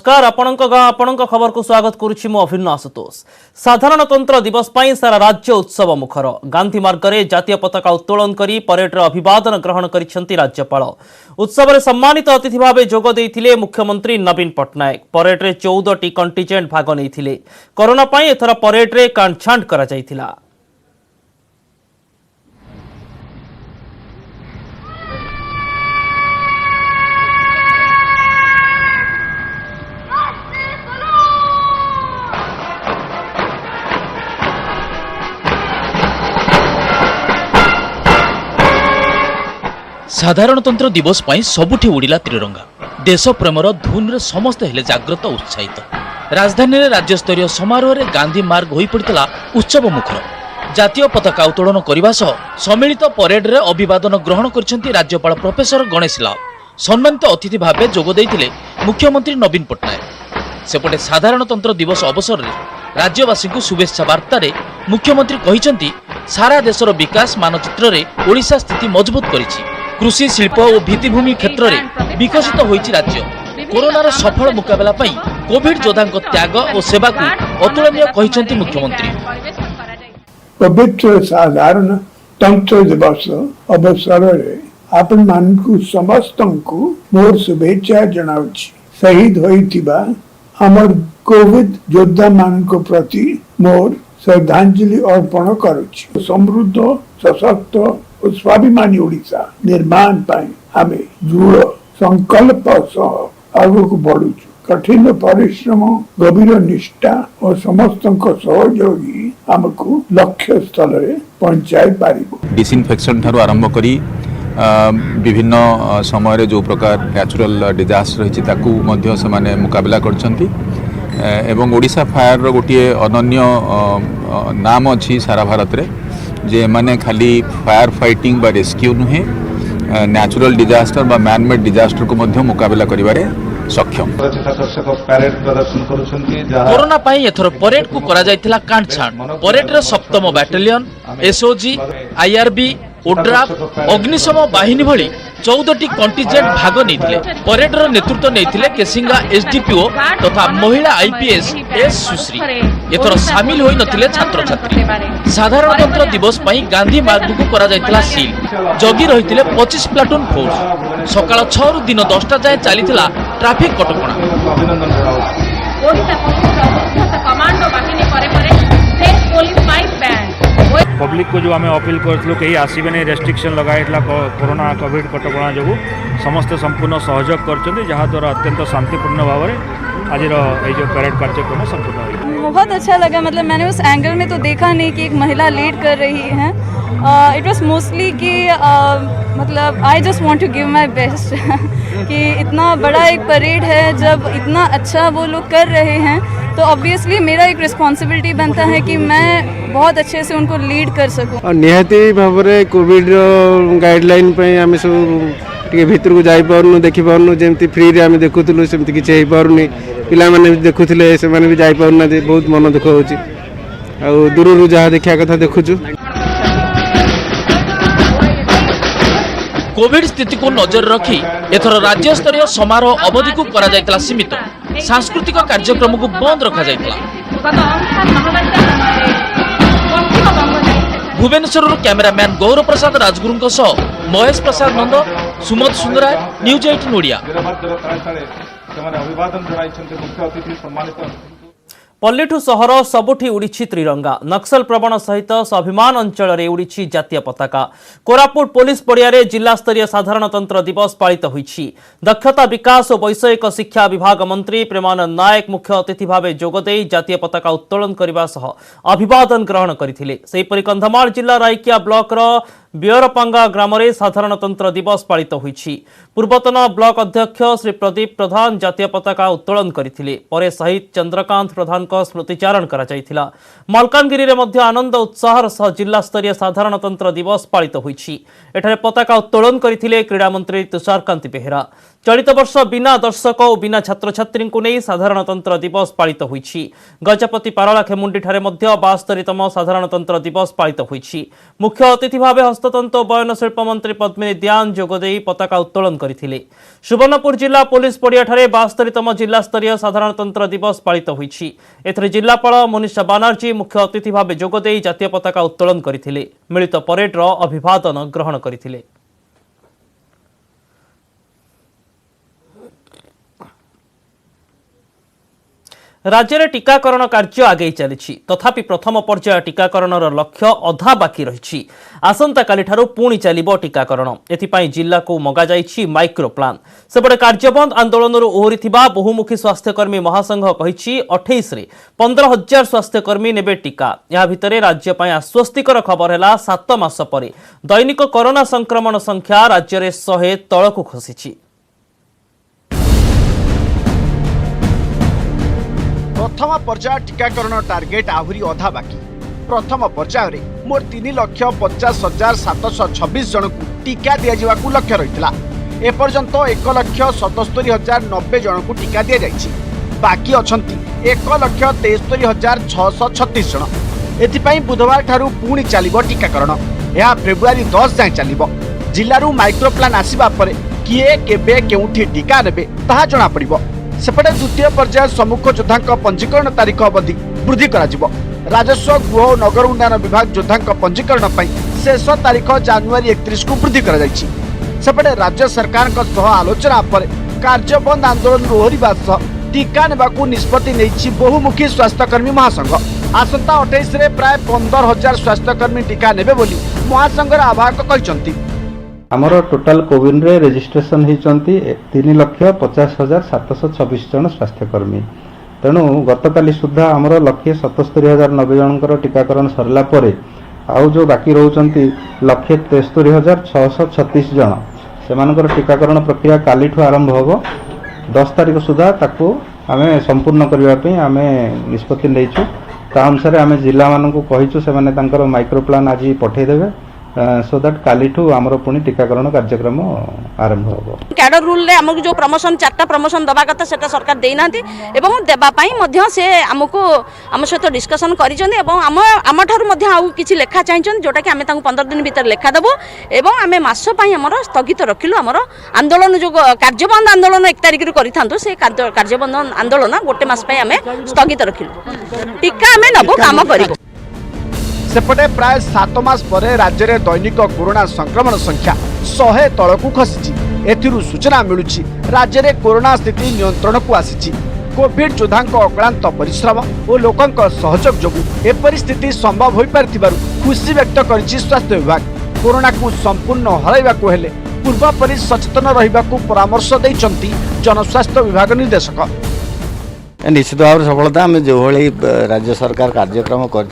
नमस्कार आपणक खबर को स्वागत करुछि मु अभिन्न आशुतोष। साधारणतंत्र दिवस पर सारा राज्य उत्सव मुखर। गांधी मार्ग में जातीय पताका उत्तोलन करी परेड रे अभिवादन ग्रहण करिसेंती राज्यपाल। उत्सव में सम्मानित अतिथि भाव जोग देइथिले मुख्यमंत्री नवीन पट्टनायक। परेड रे 14टी कंटिजेंट भाग नेइथिले। कोरोना पई एथरा परेड रे कांछांट करा जाइथिला। साधारणतंत्र दिवस पर सबुठी उड़िला त्रिरंगा। देश प्रेमर धुन रे समस्त हेले जागृत उत्साहित। राजधानी रे राज्यस्तरीय समारोह रे गांधी मार्ग होई पड़ितला उत्सव मुखर। जातीय पताका उत्तोलन करने सह सम्मिलित परेड रे अभिवादन ग्रहण करछंती राज्यपाल प्रोफेसर गणेश लाल। सम्मानित अतिथि भावे जोग देइथिले मुख्यमंत्री नवीन पट्टनायक। सेपटे साधारणतंत्र दिवस अवसर रे राज्यवासी को शुभेच्छा वार्ता रे मुख्यमंत्री कहिसंती सारा देशर विकास मानचित्र रे ओडिशा स्थिति मजबूत करिछि। कृषि शिल्प और भित्तिभूमि क्षेत्र में विकसित होइछि राज्य। कोरोनार सफल मुकाबला पई कोविड योद्धा त्याग और सेवा को अतुलनीय कहिसंती मुख्यमंत्री। पवित्र साधारणतंत्र दिवस अवसर आपण मानकु समस्तंकु मोर शुभेच्छा जनाउछि। शहीद होइथिबा हमर कोविड योद्धा मानक प्रति मोर श्रद्धांजलि अर्पण करुछि। समृद्ध सशक्त और स्वाभिमानी ओडिशा निर्माण पाई आमे दृढ़ संकल्प सह आगक बढ़ुछु। कठिन परिश्रम गभीर निष्ठा और समस्त सहयोगी आमको लक्ष्य स्थल रे पहुंचाई पारिबो। डिसइनफेक्शन ठारू आरंभ करी विभिन्न समय रे जो प्रकार नेचुरल डिजास्टर रही ताकू मध्य से माने मुकाबला करछंती एवं ओडिशा फायर रो गोटे अनन्य नाम अछि सारा भारत रे जे माने खाली फायर फाइटिंग बा रेस्क्यू नुहे नेचुरल डिजास्टर बा मैन मेड डिजास्टर को मध्य मुकाबला करिबारे सक्षम। कोरोना पाई एथर परेड को करा जायतिला कांटछाण। परेड रे 7म बैटालियन एसओजी आईआरबी ओड्राफ अग्निशम बाहिनी भली 14टी कंटिजेंट भाग नेइथिले। परेड रो नेतृत्व नेइथिले केसिंगा एसडीपीओ तथा महिला आईपीएस एस सुश्री। एथर शामिल होई नथिले छात्र छात्री। साधारणतंत्र दिवस पई गांधी मार्ग को करा जायतिला सील। जगी रहिथिले 25 प्लाटून फोर्स। सकाळ 6 रु दिन 10टा जाय चलीथिला ट्रैफिक कटकणा। ओडिशा पुलिस कमांडो बाहिनी परे परे state police mic band public को जो आम अपील करूँ कहीं आसबे रेस्ट्रिक्शन लगाइला कोरोना कोविड कटका जो समस्त संपूर्ण सहयोग कर जहाद्वारा अत्यंत शांतिपूर्ण भाव में आज जो परेड कार्यक्रम संपूर्ण बहुत अच्छा लगा। मतलब मैंने उस एंगल में तो देखा नहीं कि एक महिला लीड कर रही है। इट वॉज मोस्टली कि मतलब I just want to give my best कि इतना बड़ा एक परेड है जब इतना अच्छा वो लोग कर रहे हैं तो ऑब्वियसली मेरा एक रिस्पांसिबिलिटी बनता है कि मैं बहुत अच्छे से उनको लीड कर सकूं। निहाती भाव में कोविड गाइडलाइन पे आम सब टे भीतर को जाई पारनु देखि पारनु जेमती फ्री रे आम देखुथुलु सेमती किछ हेई पारुनी। पिला माने देखुथिले से माने भी जाई पारुना बहुत मन दुख होची। आ दूररू जहा देखिया कथा देखुछु। कोविड स्थिति को नजर रखी एथर राज्य स्तरीय समारोह अवधि को करा जायतला सीमित। सांस्कृतिक कार्यक्रम को बंद रखा जायतला। भुवनेश्वर कैमरामैन गौर प्रसाद राजगुरु सह महेश प्रसाद नंद सुमत सुंदरा न्यूज 18 ओडिया। पल्लीठू सहर सबुठी उड़ीछि त्रिरंगा। नक्सल प्रवण सहित स्वाभिमान अंचल रे उड़ीछि जातीय पताका। कोरापुट पुलिस पड़िया रे जिला स्तरीय साधारणतंत्र दिवस पालित होइछि। दक्षता विकास और वैषयिक शिक्षा विभाग मंत्री प्रेमानंद नायक मुख्य अतिथि भावे जोगदेई जातीय पताका उत्तोलन करने सह अभिवादन ग्रहण करथिले। सेहिपरि कंधमाल जिला राइकिया ब्लॉक रो बियरपांगा ग्राम में साधारणतंत्र दिवस पालित होइछि। पूर्वतन ब्लॉक अध्यक्ष श्री प्रदीप प्रधान जातीय पताका उत्तोलन करथिले। परे शहीद चंद्रकांत प्रधान को स्मृतिचारण करा जायथिला। मालकानगिरी रे मध्य आनंद उत्साहर सह जिला स्तरीय साधारणतंत्र दिवस पालित होइछि। एठारे पताका उत्तोलन करथिले क्रीड़ा मंत्री तुषारकांति बेहेरा। चलित वर्ष बिना दर्शक और बिना छात्र छात्री को नहीं साधारणतंत्र दिवस पालित होईछि। गजपति पारला खेमुंडी मध्य 72तम साधारणतंत्र दिवस पालित होईछि। मुख्य अतिथि भाव हस्ततंत्र और बयन शिल्प मंत्री पद्मिनी द्यान जोगदे पताका उत्तोलन करथिले। सुवर्णपुर जिला पुलिस पड़िया 72तम जिला स्तरीय साधारणतंत्र दिवस पालित होईछि। एथरे जिलापाल मनीषा बानर्जी मुख्य अतिथि भाव जोगदे जातीय पताका उत्तोलन करथिले। मिलित परेडर अभिवादन ग्रहण करथिले। राज्य में टीकाकरण कार्य आगे चली तथापि प्रथम पर्याय टीकाकरण लक्ष्य अधा बाकी रही। आसंता काली ठारू पुणी चलिबो टीकाकरण। एथिपाई जिला को मगा जाइछि माइक्रो प्लान। सेपटे कार्यबंद आंदोलन ओहरिथिबा बहुमुखी स्वास्थ्यकर्मी महासंघ कहिछि 28 रे 15,000 स्वास्थ्यकर्मी नेबे टीका। या भितरे राज्य पई आश्वस्तिकर खबर हैला 7 मास परे दैनिक कोरोना संक्रमण संख्या राज्य में 100 तळकु खसिछि। प्रथम पर्याय टीकाकरण टार्गेट आहरी अधा बाकी। प्रथम पर्याय मोर 3,50,726 जन को टीका दिया लक्ष्य रही। एपर्यंत 1,77,090 जन को टीका दि जाइछि। बाकी अछंती 1,73,636 जन। एथिपाई बुधवार ठारू पुणी चलिबो टीकाकरण। यह फेब्रुआरी 10 जाए चलिबो। जिल्लारू माइक्रो प्लान आसीबा परे किए केबे केउठी टीका नेबे ताहा जणा पड़िबो। सेपटे द्वितीय पर्याय सम्मुख योद्धा पंजीकरण तारीख अवधि वृद्धि कराजिबो। राजस्व गृह और नगर उन्नयन विभाग योद्धा पंजीकरण शेष तारीख जानुआरी 31 को वृद्धि करा जायछि। सेपटे राज्य सरकार आलोचना पर कार्यबंद आंदोलन ओहरिबा सह टीका नेबाकू निष्पत्ति नेछि बहुमुखी स्वास्थ्यकर्मी महासंघ। आसंता 28 रे प्राय 15,000 स्वास्थ्यकर्मी टीका नेबे बोली महासंघर आवाहक कहिसंती। आमर टोटाल कोविन रे रेजिस्ट्रेशन होती 3,50,726 जन स्वास्थ्यकर्मी। तेणु गतकाली सुधा आमर 1,77,090 जनकर टीकाकरण सरला परे आउ जो बाकी रोचंती 1,73,636 जन सेमानकर टीकाकरण प्रक्रिया कालीठू आरंभ होबो। 10 तारीख सुधा ताकू आमे संपूर्ण करबा पे आमे निष्पत्ति लेइछु। ता अनुसार आमे जिला मानकू कहिछु सेमाने तांकर माइक्रो प्लान आज पठे देबे सो दैट कालीठू आमर पुणी टीकाकरण कार्यक्रम आरंभ होबो। कैडर रूल रे हमको जो प्रमोशन 4टा प्रमोशन दबा कथा सेटा सरकार देई नांती एवं देबा पई मध्य से हमको हम सहित डिस्कशन करिसंदी एवं हम ठार मध्य आउ किछि लेखा चाहिछन जोटा कि हमें तांको 15 दिन भीतर लेखा देबो एवं हमें मास पई हमर स्थगित रखिलु। हमर आंदोलन जो कार्यबंद आंदोलन 1 तारिख रे करिथांतो से कार्यबंद आंदोलन गोटे मास पई हमें स्थगित रखिलु। टीका हमें नबो काम करिबो। सेपटे प्राय 7 मास परे राज्य में दैनिक कोरोना संक्रमण संख्या 100 तलकू खसी। एथिरु सूचना मिलुछि राज्य में कोरोना स्थिति नियंत्रण को आसी। कोविड योद्धा अक्लांत परिश्रम और लोकंक सहयोग जोगु ए परिस्थिति संभव हो पारिथिबारु खुशी व्यक्त करिछि स्वास्थ्य विभाग। कोरोना को संपूर्ण हराइबाकू हेले पूर्व परि सचेतन रहिबाकू परामर्श दैछंती जनस्वास्थ्य विभाग निर्देशक। निश्चित भाव सफलता आम जो भाई राज्य सरकार कार्यक्रम कर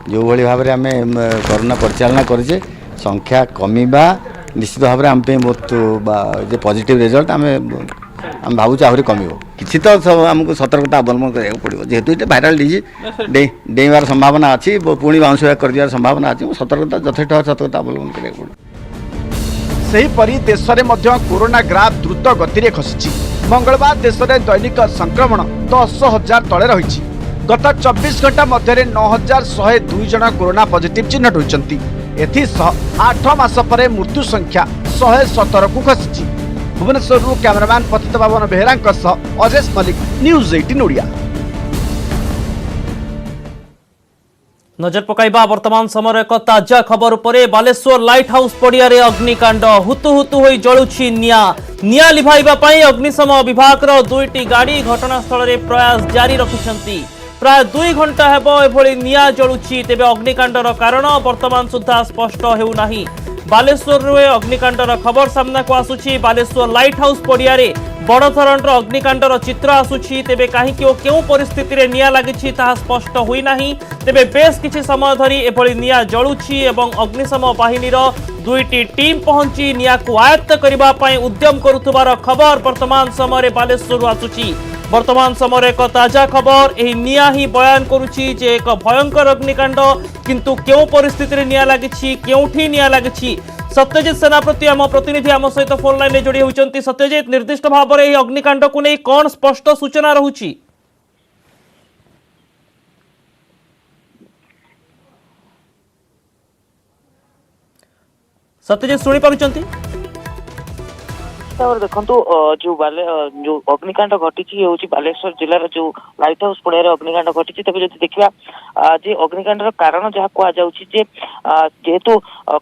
जो भाई भाव में आम कोरोना परिचालना करें संख्या कमिबा निश्चित भाव में आम बहुत जो पॉजिटिव रिजल्ट आम भावुँ आहरी कम कि तो आमको सतर्कता अवलम्बन करा पड़ो जेहेतु ये भाइराल डिजीज डेइबार संभावना अच्छी पुणी बाउंस बैक कर संभावना अच्छी सतर्कता यथेष्ट सतर्कता अवलम्बन करा पड़ो। सेहीपरि देश में कोरोना ग्राफ द्रुत गति में खसी। मंगलवार देश में दैनिक संक्रमण 10,000 तले रही। गत 24 घंटा मध्य 9,102 जन कोरोना पॉजिटिव चिन्हट होती। एथिसह 8 मास परे मृत्यु संख्या 117 को खसी। भुवनेश्वर कैमरामैन पतित पावन बेहरा अजेश मलिक न्यूज 18 ओडिया। नजर पकाइबा वर्तमान समय एक ताजा खबर उपरे। बालेश्वर लाइट हाउस पड़िया रे अग्निकांड हुतु हुतु होई जळुछि निया लिभाइबा पई अग्निशम विभाग रो 2टी गाड़ी घटनास्थल रे प्रयास जारी रखिछंती। प्राय 2 घंटा हेबो एभली निया जळुछि। तेबे अग्निकांडर कारण वर्तमान सुद्धा स्पष्ट हेउ नाही। बालेश्वर रे अग्निकांडर खबर सामना को आसुछि। बालेश्वर लाइट हाउस पड़िया रे बड़ धरणर अग्निकांडर चित्र आसुछि। तेबे काहीकि ओ केउ परिस्थिति रे निया लागिछि ताहा स्पष्ट होई नाही। तेबे बेस किछि समय धरी एभली निया जळुछि एवं अग्निशम बाहिनीर 2टी टीम पहुंची निया को आयत्त करिबा पई उद्यम करुथबार खबर वर्तमान समय बालेश्वर आसुछि। वर्तमान समय एक ताजा खबर एही निया ही बयान करुछि जे एक भयंकर अग्निकांड किंतु केउ परिस्थिति रे निया लागिछि केउठी निया लागिछि सत्यजित सेनापति आम प्रतिनिधि आम सहित फोन लाइन में जोड़ी होती। सत्यजित, निर्दिष्ट भाव में अग्निकांड को नहीं कौन स्पष्ट सूचना रहुची? सत्यजित शुणी पार्टी? देखु जो अग्निकांड घटी हूँ बालेश्वर जिलार जो लाइट हाउस पड़िया अग्निकांड घटी तेज जो देखा जे अग्निकांड कारण जहाँ कहुचे जेहेतु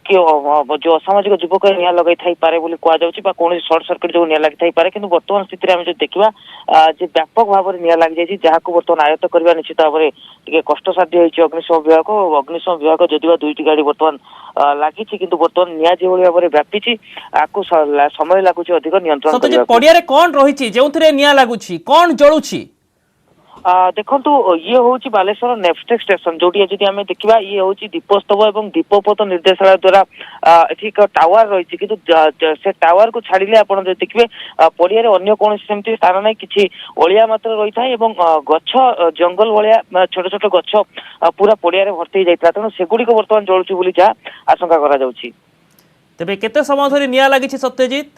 जो असामाजिक युवक निया लगे पारे कौन सर्ट सर्किट जो निया लगी पारे कि बर्तमान स्थिति में जो देखा व्यापक भाव में निया लगी जाए जहाँ को बर्तमान आयत्त करने निश्चित भाव में कष्टसाध्य होती अग्निशम विभाग जदिव दुईटी गाड़ी बर्तमान लगी किंतु बर्तमान निया जो भाव में व्यापी आपको समय लगुच अधिक नियंत्रण पड़िया कौन रही जो निया लगुच कौन जलुची? देखु ये हूँ बालेश्वर नेफटेक स्टेशन जो आम देखा ये हूँ दीपस्तंभ और दीपोपथ निर्देशालय द्वारा एक टावर रही कि से टावर को छाड़िले आप देखिए पड़िया अन्य कौन सेमती स्थान ना कि अलिया मात्र रही था गछ जंगल भाया छोट छोट गछ पूरा पड़िया भर्ती जाता तेणु सेगुड़ी बर्तमान जलुची बोली जहाँ आशंका करा जाउछि। तेबे केते समय धरि निया लागिछि सत्यजित?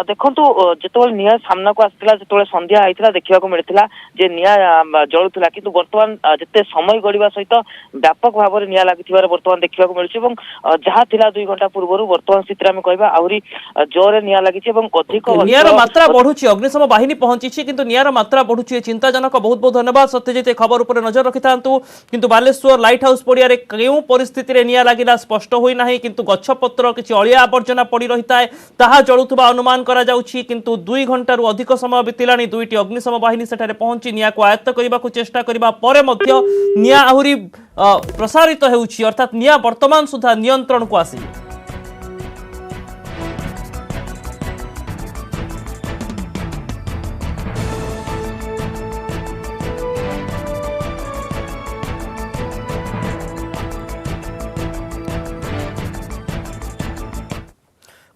देखु जो निया सामना को आसाला जो संध्या होता देखा मिलता जे निया जलुला कि बर्तमान जिते समय गड़वा सहित व्यापक भाव में निया लगी बर्तमान देखा मिलूँ जहाँ थिला 2 घंटा पूर्व बर्तमान स्थिति में कहवा आहरी जोरे निया लगी अधिक नियार मात्रा बढ़ुची अग्निशम बाहिनी पहुंची किंतु नियार मात्रा बढ़ुची चिंताजनक। बहुत बहुत धन्यवाद सत्यजित खबर उपर नजर रखि थांतु। किंतु बालेश्वर लाइट हाउस पड़िया केउ परिस्थिति रे निया लागिला स्पष्ट होई नाही किंतु गछपत्र किछि अलिया आवर्जना पड़ी रही थाए ताहा जळुथुबा अनुमान करा जाउछि किंतु 2 घंटा रु अधिक समय बितिलानी दुईटी अग्निशम बाहिनी सेठारे पहुंची निया को आयत्त करबा को चेष्टा करबा परे मध्य निया आहुरी प्रसारित हेउछि अर्थात निया वर्तमान सुधा नियंत्रण को आसी।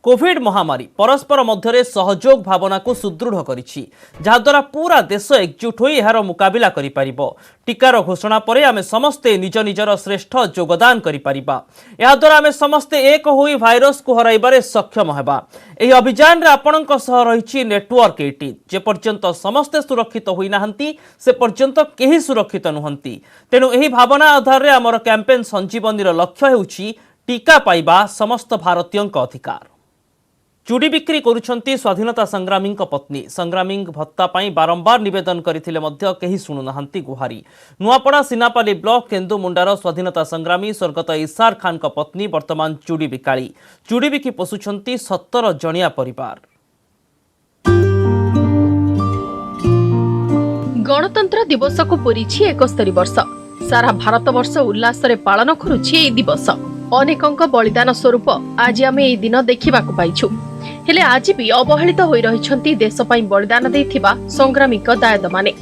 कोविड महामारी परस्पर मध्य सहयोग भावना को सुदृढ़ करिछि जहाद्वारा पूरा देश एकजुट होई एहार मुकाबिला करि परिबो। टीकार घोषणा परे आमे समस्ते निज निजर श्रेष्ठ योगदान करि परिबा। एहाद्वारा आमे समस्ते एक होई भाइरस को हराइबारे सक्षम हेबा। एही अभियान रे आपणक सह रहिछि नेटवर्क 18 जे पर्यंत समस्ते सुरक्षित होई नाहंती से पर्यंत केही सुरक्षित नुहंती। तेणु एही भावना आधार रे हमर कैंपेन संजीवनीर लक्ष्य हेउछि टीका पाइबा समस्त भारतीयक अधिकार। चूड़ी बिक्री करुछंती स्वाधीनता संग्रामी पत्नी संग्रामी भत्ता पाई बारंबार निवेदन करथिले मध्य केही सुनु नाहंती गुहारी। नुआपड़ा सिनापाली ब्लॉक केन्दुमुंडार स्वाधीनता संग्रामी स्वर्गत इसार खान पत्नी वर्तमान चूड़ी बिकाली। चूड़ी बिकी पोषुछंती 17 जणिया परिवार। गणतंत्र दिवस को पूरीछि 71 वर्ष। सारा भारत वर्ष उल्लास रे पालन करुछि एई दिवस। अनेकंक बलिदान स्वरूप आज आमे एई दिन देखिबाकु पाइछु। हेले आज भी अवहेलित होई रहिछंती देश पई बलिदान देथिबा संग्रामीक दायद माने।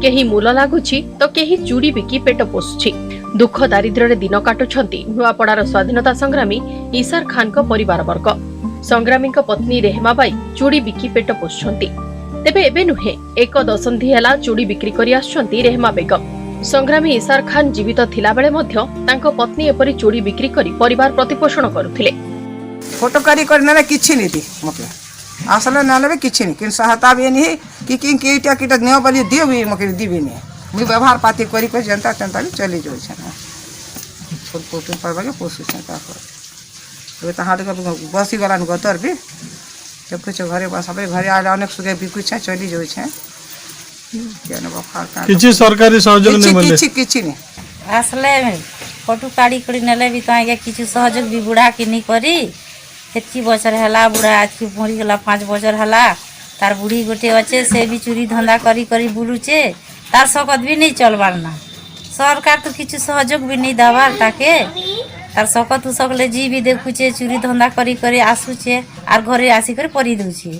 केही मूल लागुछि तो केही चूड़ी बिकी पेट पोषुछि। दुख दारिद्र्य रे दिन काटुछंती नुआपड़ार स्वाधीनता संग्रामी ईसार खान को परिवार वर्ग। संग्रामीक पत्नी रेहमा बाई चूड़ी बिकी पेट पोषुछंती। तेबे एबे नुहे एक दशंधि हेला चूड़ी बिक्री करि आछंती रेहमा बेगम। संग्रामी ईसार खान जीवित थिला बेले मध्य तांको पत्नी एपरि चूड़ी बिक्री करी परिवार प्रतिपोषण करुथिले। फोटो करी करने किछि नहीं दी मके असले नाले भी किछि नहीं किन सहायता भी नहीं कि कीटा कीटा नियो बली दियो भी मके दिबी नहीं मी व्यवहार पाती करी को जनता जनता भी चली जो छै ना छोट पोटन पर बागे पोसु छै ता तो तहाड़ के बसी गलान गतर भी जब कुछ घरे बस सबे घरे आ अनेक सुगे बिकु छै चली जो छै केन बफार का किछि सरकारी सहयोग नहीं मिले किछि नहीं असले फोटो काढ़ी करी नेले भी तो आगे किछु सहयोग भी बुढ़ा के नहीं करी। एतकी बचर हला बुढ़ा आज की मरी गला 5 बचर हला तार बुढ़ी गोटे अच्छे से भी चोरी धंधा करी करी बुलुचे तार सकत भी नहीं चलबार ना। सरकार तो किछु सहयोग भी नहीं दबार ताके तार सकत सकले जी भी देखुचे चोरी धंधा करी करी आसुचे आर घरे आसी कर परी दउचे।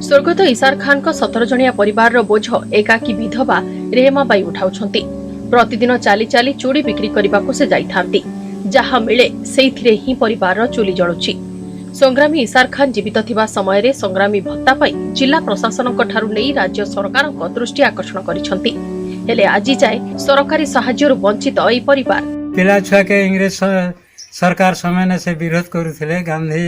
स्वर्गत ईसार खान को 17 जणिया परिवार रो बोझ एकाकी विधवा रेहमा बाई उठाउछंती। प्रतिदिन चाली चाली चूड़ी बिक्री करबाकू से जाई थांती। जहा मिले सेइथिरे ही परिवार रो चुली जळुची। संग्रामी ईसार खान जीवित थिबा समय रे संग्रामी भत्ता पाई जिला प्रशासन को ठारू नै राज्य सरकार को दृष्टि आकर्षण करिसंती। हेले आजि जाय सरकारी सहाय्य रु वंचित एई परिवार पिला छुआ के इंग्रेज सरकार समय से विरोध करुले गांधी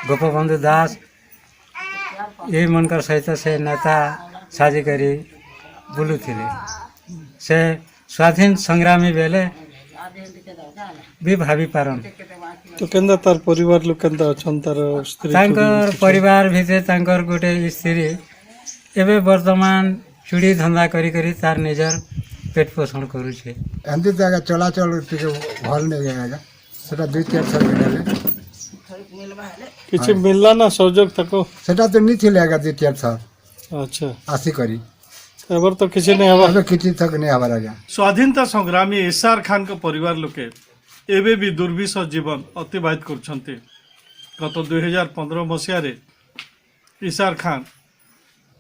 गोपबंधु दास ये मनकर सहित से नेता साजी करी बुलुथिले से स्वाधीन संग्रामी बेले भी भाभी पारन तो केंदा तार परिवार लोग केंदा अछन तार स्त्री तांकर परिवार भितर तांकर गोटे स्त्री एबे वर्तमान चूड़ी धंदा करी करी तार निजर पेट पोषण करुछे एमती जगह चलाचल टिके भल नहीं जाएगा सेटा 2-3 साल मिलले किछ मिलला ना सहयोग तको सेटा तो नहीं थिले आगा 2-3 साल अच्छा आसी करी एबर तो किछ नहीं हवा किछि तक नहीं हवा आगा स्वाधीनता संग्रामी एसआर खान का परिवार लोके एबे भी दुर्विष जीवन अतिबाहित करछन्ते गत 2015 मसिया रे एसआर खान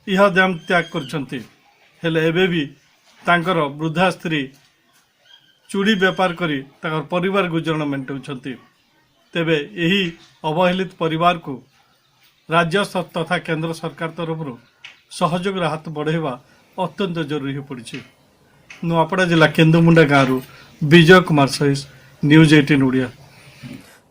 यह दाम त्याग करछन्ते हेले एबे भी तांकर वृद्धा स्त्री चूड़ी बेपार करी तांकर परिवार गुजरण मेंटाउछन्ते तेबे यही अवहेलित परिवार को राज्य तथा केंद्र सरकार तरफ सहयोग हाथ बढ़ेवा अत्यंत जरूरी हो पड़ी। नुआपड़ा जिला केंदुमुंडा गाँव विजय कुमार सहित न्यूज 18 ओडिया।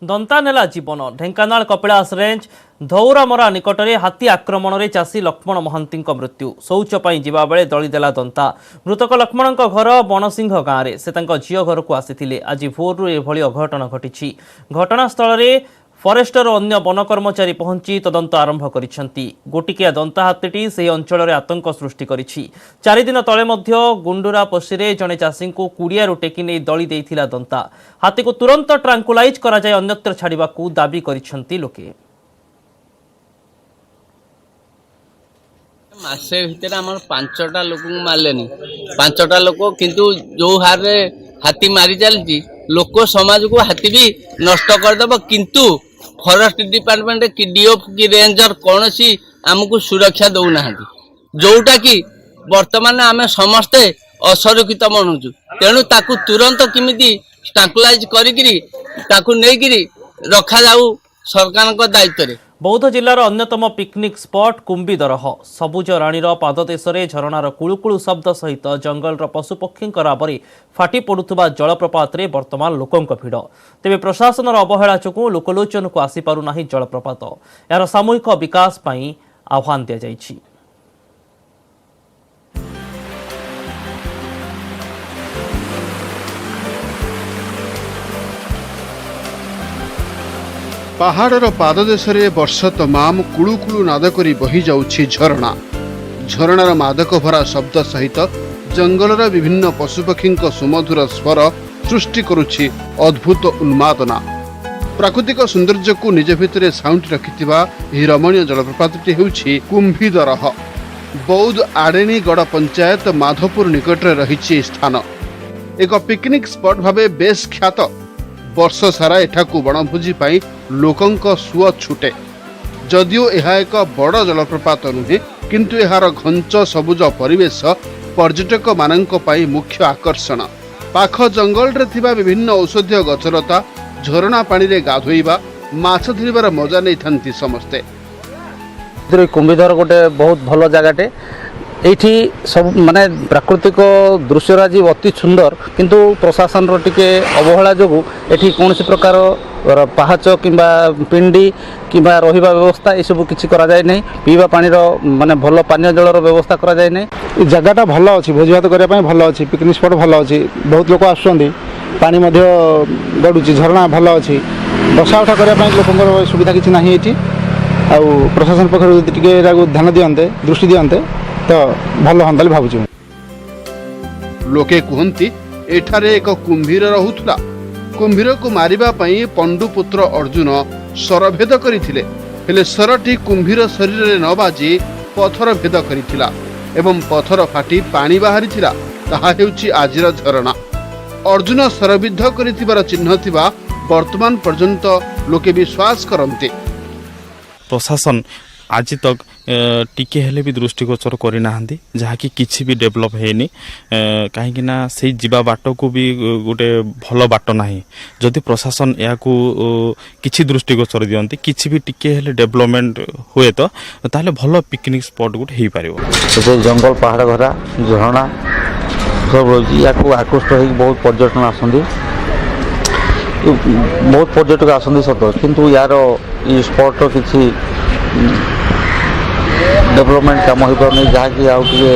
दंता नेला जीवन ढेंकानाल कपिलास रेंज धौरामरा निकटरे हाथी आक्रमण में चाषी लक्ष्मण महांती मृत्यु शौच पर जावा बेले दलीदेला दंता मृतक लक्ष्मण घर बनसिंह गाँव में से झील घर को आसी आज भोरु एभली अघटन घटी घटनास्थल में फरेस्टर और अन्य वन कर्मचारी पहुंची तदंत आरंभ करिसेंती गोटिकिया दंता हाथीटी से अंचल में आतंक सृष्टि करिछि 4 दिन तले मध्य गुंडुरा पशीरे जड़े चाषी को कुड़ियारू टेकी नहीं दली देइथिला दंता हाथी को तुरंत ट्रांकुलाइज करा जाय अन्यत्र छाड़िबाकू दाबी करिसेंती लोके। मासे भितर आम 5टा लोक मारे 5टा लोक किंतु जो हार रे हाथी मारी चलती लोक समाज को हाथी भी नष्ट करदेव किंतु फॉरेस्ट डिपार्टमेंट कि डीओ कि रेंजर कौन सी आमको सुरक्षा दौना जोटा कि वर्तमान आम समस्ते असुरक्षित मनुचु तेणु ताकू तुरंत किमिति स्टांकुलाइज करी रखा जाऊ सरकार दायित्व रे। बौद्ध जिलार अन्यतम पिकनिक स्पॉट कुंभीदरह सबुज राणीर पाददेश झरणार कुळुकुळु शब्द सहित जंगल पशुपक्षी आबरी फाटी पड़ुवा जलप्रपात रे वर्तमान लोकों भिड़ तेबे प्रशासन अवहेला जोगु लोकलोचन को आसीपारुना जलप्रपात यार सामूहिक विकास पई आह्वान दिया जाइछि। पहाड़र पाददेश वर्ष तमाम कुळुकुळु नाद करी बही जाउछि झरणा झरणार मादक भरा शब्द सहित जंगलर विभिन्न पशुपक्षी सुमधुर स्वर सृष्टि करुछि अद्भुत उन्मादना प्राकृतिक सौंदर्य को निज भितर साउंटी रखिथिबा एही रमणीय जलप्रपातटी हेउछि कुंभीदरह बौद्ध आड़ेणीगढ़ पंचायत माधवपुर निकटरे रहिछि स्थान एक पिकनिक स्पॉट भावे बेस ख्यात वर्ष सारा एठाकू बणभोजी पाई लोकंक सुअ छुटे जदिओ यह एक बड़ जलप्रपात नुहे किंतु यार घंच सबुज परिवेश पर्यटक मानक पाई मुख्य आकर्षण पाख जंगल रे थिबा विभिन्न औषधीय गछलता झरणा पानी रे गाधोइबा माछ धरिबार मजा नै थांती समस्ते। कुंभीधर गोटे बहुत भल जगाटे एठी सब माने प्राकृतिक दृश्यराजी अति सुंदर किंतु प्रशासन रो टिके अवहेला जोगु एठी कोनसी प्रकार पाहाच किंबा पिंडी किंबा रहिबा व्यवस्था ए सब किछि करा जाय नै पीवा पानी रो माने भल पानी जलर व्यवस्था करा जाय नै जगहटा भल अछि भोजिभात करिया पय भल अछि पिकनिक स्पॉट भल अछि बहुत लोक आछुंदी पानी मध्य गडुछि झरणा भल अछि बसा उठा करिया पय लोकंकर सुविधा किछि नाही एठी आ प्रशासन पखर टिके ध्यान दियन्ते दृष्टि दियन्ते तो भल हंताली भाबुछु। लोके कहती एठारे एक कुंभीर रहुथुला कुंभीर को मारिबा पई पंडुपुत्र अर्जुन सरभेद करिथिले हेले सरटी कुंभीर शरीर रे न बाजी पथर भेद करिथिला एवं पथर फाटी पानी बाहरिथिला ताहा हेउछि आजिर झरणा अर्जुन सरविद्ध करिथिबार चिन्ह थिबा वर्तमान पर्यंत लोके विश्वास करन्ते। प्रशासन आज तक टिके हेले भी दृष्टिगोचर करना जहाँकि किसी भी डेभलप हैनी कहीं से जीवा बाट को भी गोटे भल बाट ना जदि प्रशासन या किसी दृष्टिगोचर दियंती किसी भी टिके हेले डेभलपमेंट हुए तो ताले भल पिकनिक स्पॉट गोटे हो पारिबो। जंगल पहाड़ घरा झरणा सब रही या आकृष्ट हो बहुत पर्यटन आसती बहुत पर्यटक आसती सत किंतु यार ये स्पॉट किसी डेवलपमेंट काम हो पारनी जहाँकि आगे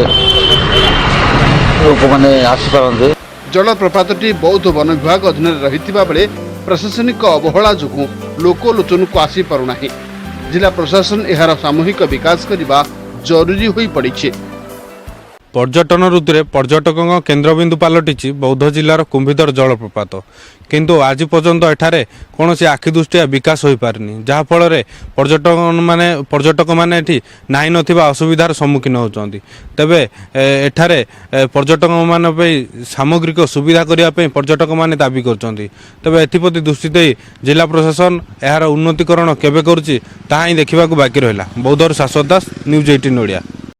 लोक मैंने आसीपारते। जलप्रपातटी बौद्ध वन विभाग अधीन रही बेले प्रशासनिक अवहेला जो लोकलोचन को आसी पारुना। जिला प्रशासन यार सामूहिक विकास करने जरूरी हो पड़ी। पर्यटन ऋतु पर्यटकों केन्द्रबिंदु पलटि बौद्ध जिलार कुंभीधर जलप्रपात किंतु आज पर्यंत एठारे कौन सी आखिदृष्टिया विकास हो पारनी जहाँफल पर्यटक मैंने नाई नथिबा असुविधार सम्मुखीन होती। तेबे एठारे पर्यटक मान सामग्रिक सुविधा करने पर्यटक मैंने दाबी करछंती। तेबे एथिप्रति दृष्टि दे जिला प्रशासन यार उन्नतीकरण केबे करुछि ताहा ही देखिबाकू बाकी रहिला। बौद्धर शाश्वत दास, न्यूज 18 ओडिया।